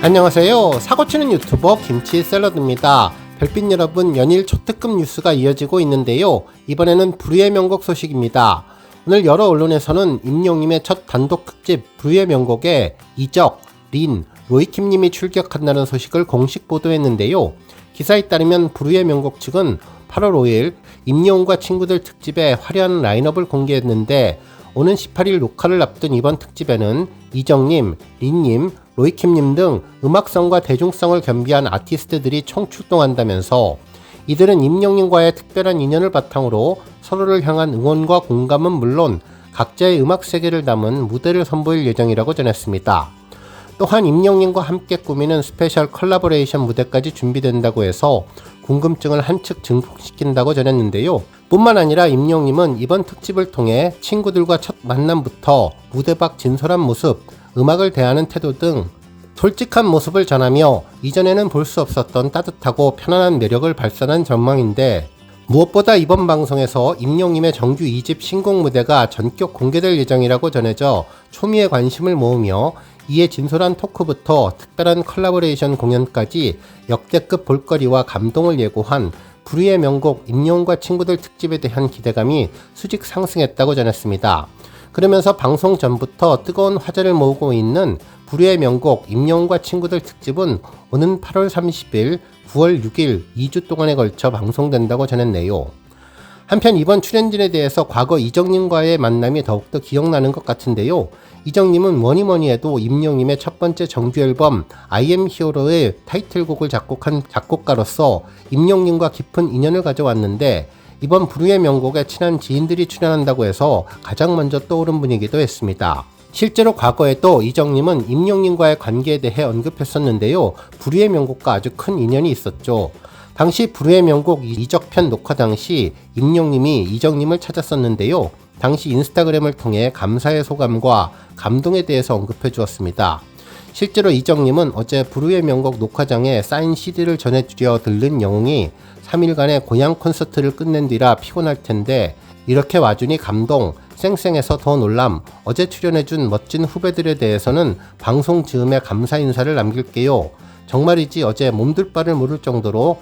안녕하세요. 사고치는 유튜버 김치샐러드입니다. 별빛 여러분, 연일 초특급 뉴스가 이어지고 있는데요. 이번에는 불후의 명곡 소식입니다. 오늘 여러 언론에서는 임영님의 첫 단독 특집 불후의 명곡에 이적, 린, 로이킴님이 출격한다는 소식을 공식 보도했는데요. 기사에 따르면 불후의 명곡 측은 8월 5일 임영웅과 친구들 특집에 화려한 라인업을 공개했는데, 오는 18일 녹화를 앞둔 이번 특집에는 이정님, 린님, 로이킴님 등 음악성과 대중성을 겸비한 아티스트들이 총출동한다면서, 이들은 임영님과의 특별한 인연을 바탕으로 서로를 향한 응원과 공감은 물론 각자의 음악 세계를 담은 무대를 선보일 예정이라고 전했습니다. 또한 임영님과 함께 꾸미는 스페셜 컬래버레이션 무대까지 준비된다고 해서 궁금증을 한층 증폭시킨다고 전했는데요. 뿐만 아니라 임영님은 이번 특집을 통해 친구들과 첫 만남부터 무대 밖 진솔한 모습, 음악을 대하는 태도 등 솔직한 모습을 전하며 이전에는 볼 수 없었던 따뜻하고 편안한 매력을 발산한 전망인데, 무엇보다 이번 방송에서 임영님의 정규 2집 신곡 무대가 전격 공개될 예정이라고 전해져 초미의 관심을 모으며, 이에 진솔한 토크부터 특별한 컬래버레이션 공연까지 역대급 볼거리와 감동을 예고한 불후의 명곡 임영웅과 친구들 특집에 대한 기대감이 수직 상승했다고 전했습니다. 그러면서 방송 전부터 뜨거운 화제를 모으고 있는 불후의 명곡 임영웅과 친구들 특집은 오는 8월 30일, 9월 6일 2주 동안에 걸쳐 방송된다고 전했네요. 한편 이번 출연진에 대해서 과거 이정님과의 만남이 더욱더 기억나는 것 같은데요. 이정님은 뭐니뭐니 해도 임영님의 첫 번째 정규 앨범 I am Hero의 타이틀곡을 작곡한 작곡가로서 임영님과 깊은 인연을 가져왔는데, 이번 불후의 명곡에 친한 지인들이 출연한다고 해서 가장 먼저 떠오른 분이기도 했습니다. 실제로 과거에도 이정님은 임영님과의 관계에 대해 언급했었는데요. 불후의 명곡과 아주 큰 인연이 있었죠. 당시 불후의 명곡 이적편 녹화 당시 임영님이 이정님을 찾았었는데요. 당시 인스타그램을 통해 감사의 소감과 감동에 대해서 언급해 주었습니다. 실제로 이정님은 어제 불후의 명곡 녹화장에 사인 CD를 전해주려 들른 영웅이 3일간의 고향 콘서트를 끝낸 뒤라 피곤할 텐데 이렇게 와주니 감동, 쌩쌩해서 더 놀람, 어제 출연해준 멋진 후배들에 대해서는 방송 즈음에 감사 인사를 남길게요. 정말이지 어제 몸둘 바를 모를 정도로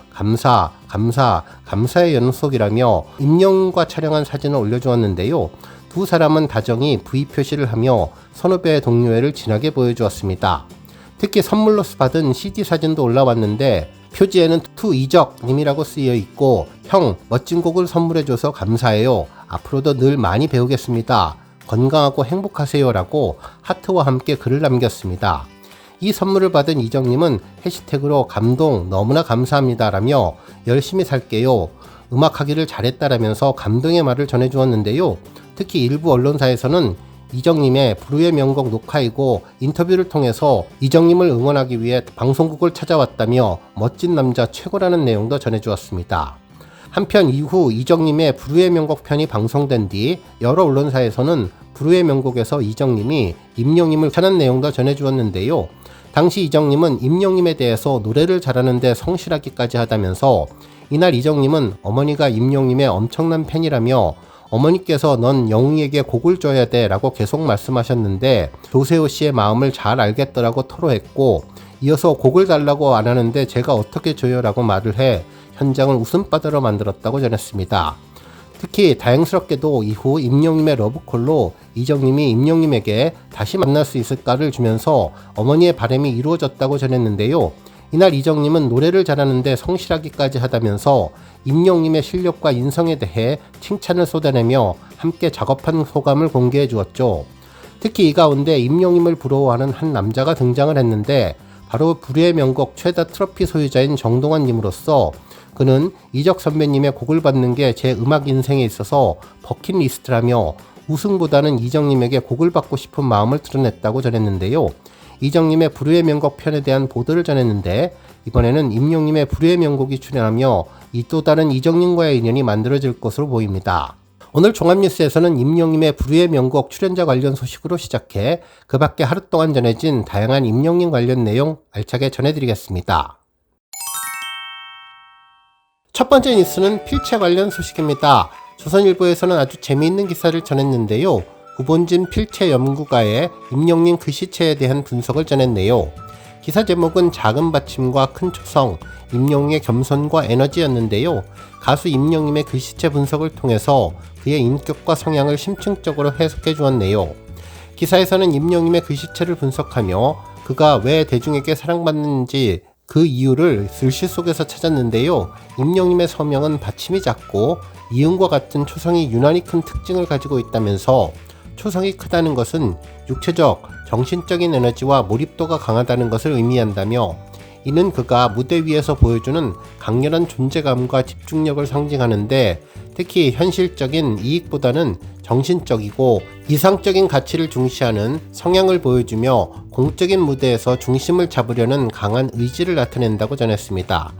감사의 연속이라며 임영웅과 촬영한 사진을 올려주었는데요. 두 사람은 다정히 V 표시를 하며 선후배의 동료애를 진하게 보여주었습니다. 특히 선물로 받은 CD 사진도 올라왔는데 표지에는 투 이적님이라고 쓰여 있고, 형 멋진 곡을 선물해줘서 감사해요. 앞으로도 늘 많이 배우겠습니다. 건강하고 행복하세요 라고 하트와 함께 글을 남겼습니다. 이 선물을 받은 이정님은 해시태그로 감동 너무나 감사합니다 라며 열심히 살게요, 음악하기를 잘했다라면서 감동의 말을 전해주었는데요. 특히 일부 언론사에서는 이정님의 불후의 명곡 녹화이고 인터뷰를 통해서 이정님을 응원하기 위해 방송국을 찾아왔다며 멋진 남자 최고라는 내용도 전해주었습니다. 한편 이후 이정님의 불후의 명곡 편이 방송된 뒤 여러 언론사에서는 불후의 명곡에서 이정님이 임영님을 찾는 내용도 전해주었는데요. 당시 이정님은 임영님에 대해서 노래를 잘하는데 성실하기까지 하다면서, 이날 이정님은 어머니가 임영님의 엄청난 팬이라며 어머니께서 넌 영웅에게 곡을 줘야 돼 라고 계속 말씀하셨는데 조세호 씨의 마음을 잘 알겠더라고 토로했고, 이어서 곡을 달라고 안 하는데 제가 어떻게 줘요 라고 말을 해 현장을 웃음바다로 만들었다고 전했습니다. 특히 다행스럽게도 이후 임영님의 러브콜로 이정님이 임영님에게 다시 만날 수 있을까를 주면서 어머니의 바람이 이루어졌다고 전했는데요. 이날 이정님은 노래를 잘하는데 성실하기까지 하다면서 임영님의 실력과 인성에 대해 칭찬을 쏟아내며 함께 작업한 소감을 공개해 주었죠. 특히 이 가운데 임영님을 부러워하는 한 남자가 등장을 했는데 바로 불후의 명곡 최다 트로피 소유자인 정동환님으로서, 그는 이적 선배님의 곡을 받는 게 제 음악 인생에 있어서 버킷리스트라며 우승보다는 이정님에게 곡을 받고 싶은 마음을 드러냈다고 전했는데요. 이정님의 불후의 명곡 편에 대한 보도를 전했는데, 이번에는 임영님의 불후의 명곡이 출연하며 이 또 다른 이정님과의 인연이 만들어질 것으로 보입니다. 오늘 종합뉴스에서는 임영님의 불후의 명곡 출연자 관련 소식으로 시작해 그 밖에 하루 동안 전해진 다양한 임영님 관련 내용 알차게 전해드리겠습니다. 첫 번째 뉴스는 필체 관련 소식입니다. 조선일보에서는 아주 재미있는 기사를 전했는데요. 구본진 필체 연구가의 임영님 글씨체에 대한 분석을 전했네요. 기사 제목은 작은 받침과 큰 초성, 임영웅의 겸손과 에너지였는데요. 가수 임영웅의 글씨체 분석을 통해서 그의 인격과 성향을 심층적으로 해석해 주었네요. 기사에서는 임영웅의 글씨체를 분석하며 그가 왜 대중에게 사랑받는지 그 이유를 글씨 속에서 찾았는데요. 임영웅의 서명은 받침이 작고 이응과 같은 초성이 유난히 큰 특징을 가지고 있다면서 초성이 크다는 것은 육체적, 정신적인 에너지와 몰입도가 강하다는 것을 의미한다며 이는 그가 무대 위에서 보여주는 강렬한 존재감과 집중력을 상징하는데 특히 현실적인 이익보다는 정신적이고 이상적인 가치를 중시하는 성향을 보여주며 공적인 무대에서 중심을 잡으려는 강한 의지를 나타낸다고 전했습니다.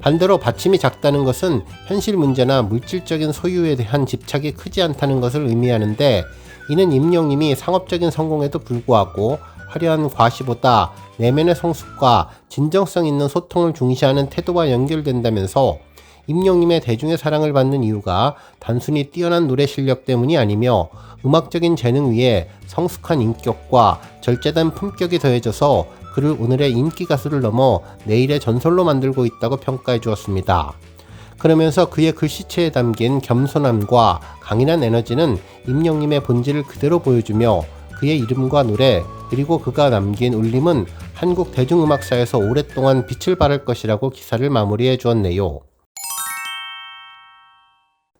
반대로 받침이 작다는 것은 현실 문제나 물질적인 소유에 대한 집착이 크지 않다는 것을 의미하는데 이는 임영웅이 상업적인 성공에도 불구하고 화려한 과시보다 내면의 성숙과 진정성 있는 소통을 중시하는 태도와 연결된다면서 임영웅의 대중의 사랑을 받는 이유가 단순히 뛰어난 노래 실력 때문이 아니며 음악적인 재능 위에 성숙한 인격과 절제된 품격이 더해져서 그를 오늘의 인기 가수를 넘어 내일의 전설로 만들고 있다고 평가해 주었습니다. 그러면서 그의 글씨체에 담긴 겸손함과 강인한 에너지는 임영웅의 본질을 그대로 보여주며 그의 이름과 노래 그리고 그가 남긴 울림은 한국 대중음악사에서 오랫동안 빛을 발할 것이라고 기사를 마무리해 주었네요.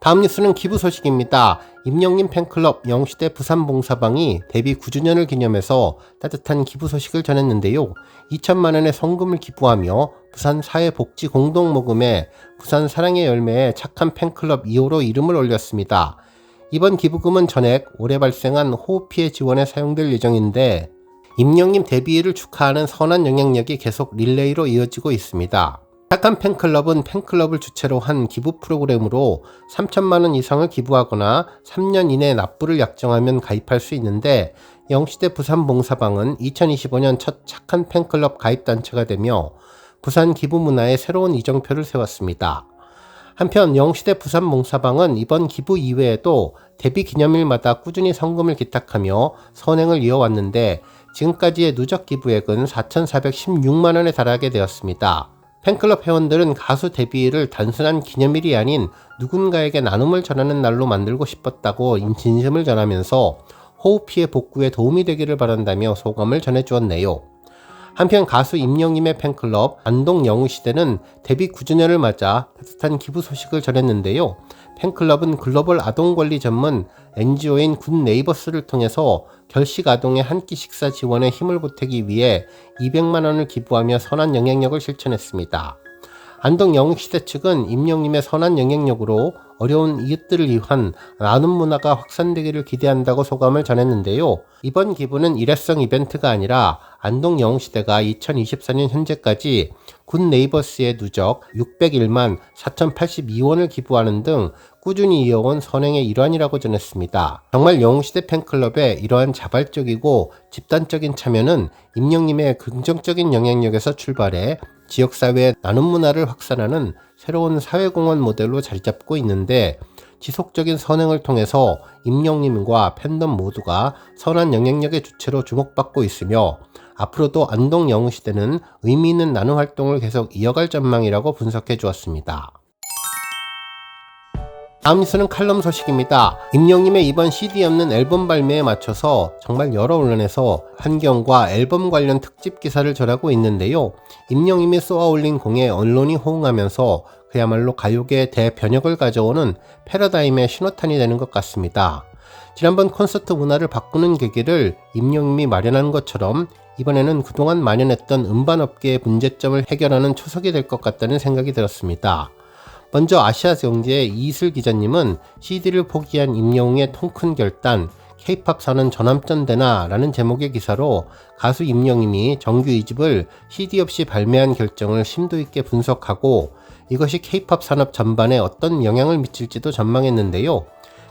다음 뉴스는 기부 소식입니다. 임영웅 팬클럽 영웅시대 부산봉사방이 데뷔 9주년을 기념해서 따뜻한 기부 소식을 전했는데요. 2천만원의 성금을 기부하며 부산 사회복지공동모금에 부산 사랑의 열매에 착한 팬클럽 2호로 이름을 올렸습니다. 이번 기부금은 전액 올해 발생한 호흡피해 지원에 사용될 예정인데 임영웅 데뷔를 축하하는 선한 영향력이 계속 릴레이로 이어지고 있습니다. 착한 팬클럽은 팬클럽을 주체로 한 기부 프로그램으로 3천만원 이상을 기부하거나 3년 이내 납부를 약정하면 가입할 수 있는데 영웅시대 부산봉사방은 2025년 첫 착한 팬클럽 가입단체가 되며 부산 기부 문화의 새로운 이정표를 세웠습니다. 한편 영웅시대 부산봉사방은 이번 기부 이외에도 데뷔 기념일마다 꾸준히 성금을 기탁하며 선행을 이어왔는데 지금까지의 누적 기부액은 4,416만원에 달하게 되었습니다. 팬클럽 회원들은 가수 데뷔를 단순한 기념일이 아닌 누군가에게 나눔을 전하는 날로 만들고 싶었다고 진심을 전하면서 호흡피해 복구에 도움이 되기를 바란다며 소감을 전해주었네요. 한편 가수 임영웅의 팬클럽 안동 영웅시대는 데뷔 9주년을 맞아 따뜻한 기부 소식을 전했는데요. 팬클럽은 글로벌 아동권리 전문 NGO인 굿네이버스를 통해서 결식 아동의 한 끼 식사 지원에 힘을 보태기 위해 200만원을 기부하며 선한 영향력을 실천했습니다. 안동 영웅시대 측은 임영웅의 선한 영향력으로 어려운 이웃들을 위한 나눔 문화가 확산되기를 기대한다고 소감을 전했는데요. 이번 기부는 일회성 이벤트가 아니라 안동 영웅시대가 2024년 현재까지 굿네이버스의 누적 601만 4,082원을 기부하는 등 꾸준히 이어온 선행의 일환이라고 전했습니다. 정말 영웅시대 팬클럽의 이러한 자발적이고 집단적인 참여는 임영웅의 긍정적인 영향력에서 출발해 지역사회의 나눔 문화를 확산하는 새로운 사회공헌 모델로 자리잡고 있는데 지속적인 선행을 통해서 임영웅과 팬덤 모두가 선한 영향력의 주체로 주목받고 있으며 앞으로도 안동 영웅시대는 의미 있는 나눔 활동을 계속 이어갈 전망이라고 분석해 주었습니다. 다음 뉴스는 칼럼 소식입니다. 임영웅의 이번 CD 없는 앨범 발매에 맞춰서 정말 여러 언론에서 환경과 앨범 관련 특집 기사를 전하고 있는데요. 임영웅이 쏘아올린 공에 언론이 호응하면서 그야말로 가요계의 대변혁을 가져오는 패러다임의 신호탄이 되는 것 같습니다. 지난번 콘서트 문화를 바꾸는 계기를 임영웅이 마련한 것처럼 이번에는 그동안 만연했던 음반업계의 문제점을 해결하는 초석이 될 것 같다는 생각이 들었습니다. 먼저 아시아경제의 이슬 기자님은 CD를 포기한 임영웅의 통큰 결단, K-POP 사는 전함전 되나 라는 제목의 기사로 가수 임영웅이 정규 2집을 CD 없이 발매한 결정을 심도 있게 분석하고 이것이 K-POP 산업 전반에 어떤 영향을 미칠지도 전망했는데요.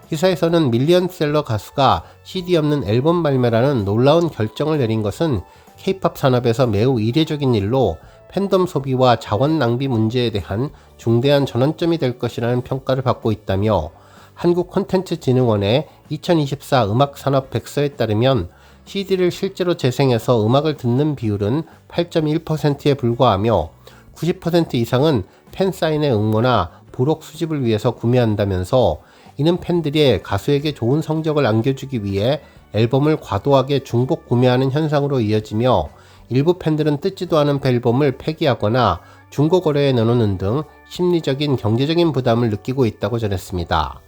기사에서는 밀리언셀러 가수가 CD 없는 앨범 발매라는 놀라운 결정을 내린 것은 K-POP 산업에서 매우 이례적인 일로 팬덤 소비와 자원 낭비 문제에 대한 중대한 전환점이 될 것이라는 평가를 받고 있다며 한국콘텐츠진흥원의 2024 음악산업 백서에 따르면 CD를 실제로 재생해서 음악을 듣는 비율은 8.1%에 불과하며 90% 이상은 팬 사인회 응모나 부록 수집을 위해서 구매한다면서 이는 팬들이 가수에게 좋은 성적을 안겨주기 위해 앨범을 과도하게 중복 구매하는 현상으로 이어지며 일부 팬들은 뜯지도 않은 앨범을 폐기하거나 중고거래에 내놓는 등 심리적인 경제적인 부담을 느끼고 있다고 전했습니다.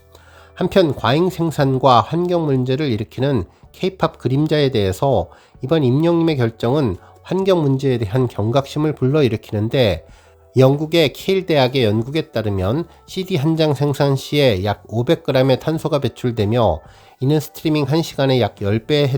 한편 과잉 생산과 환경 문제를 일으키는 K-팝 그림자에 대해서 이번 임영님의 결정은 환경 문제에 대한 경각심을 불러일으키는데 영국의 케일 대학의 연구에 따르면 CD 한 장 생산 시에 약 500g의 탄소가 배출되며 이는 스트리밍 1시간에 약 10배에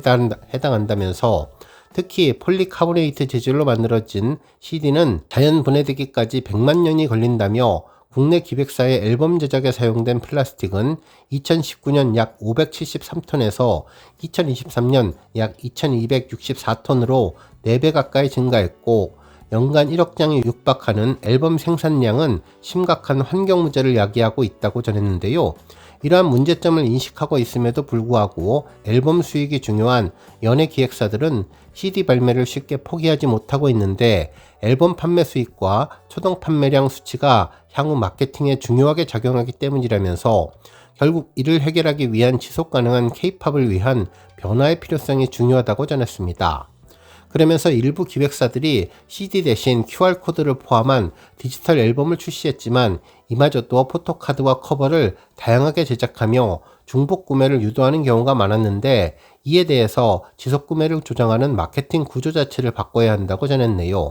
해당한다면서 특히 폴리카보네이트 재질로 만들어진 CD는 자연 분해되기까지 100만 년이 걸린다며 국내 기획사의 앨범 제작에 사용된 플라스틱은 2019년 약 573톤에서 2023년 약 2264톤으로 4배 가까이 증가했고 연간 1억 장이 육박하는 앨범 생산량은 심각한 환경 문제를 야기하고 있다고 전했는데요. 이러한 문제점을 인식하고 있음에도 불구하고 앨범 수익이 중요한 연예 기획사들은 CD 발매를 쉽게 포기하지 못하고 있는데 앨범 판매 수익과 초동 판매량 수치가 향후 마케팅에 중요하게 작용하기 때문이라면서 결국 이를 해결하기 위한 지속 가능한 K-팝을 위한 변화의 필요성이 중요하다고 전했습니다. 그러면서 일부 기획사들이 CD 대신 QR코드를 포함한 디지털 앨범을 출시했지만 이마저도 포토카드와 커버를 다양하게 제작하며 중복 구매를 유도하는 경우가 많았는데 이에 대해서 지속 구매를 조장하는 마케팅 구조 자체를 바꿔야 한다고 전했네요.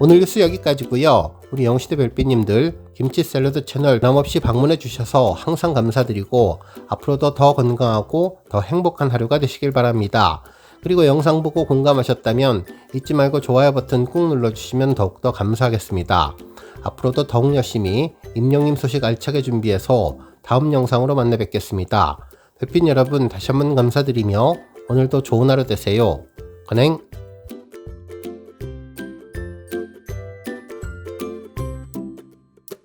오늘 뉴스 여기까지고요. 우리 영시대 별빛님들 김치 샐러드 채널 변함없이 방문해 주셔서 항상 감사드리고 앞으로도 더 건강하고 더 행복한 하루가 되시길 바랍니다. 그리고 영상 보고 공감하셨다면 잊지 말고 좋아요 버튼 꾹 눌러주시면 더욱더 감사하겠습니다. 앞으로도 더욱 열심히 임영님 소식 알차게 준비해서 다음 영상으로 만나 뵙겠습니다. 별빛 여러분 다시 한번 감사드리며 오늘도 좋은 하루 되세요. 건행!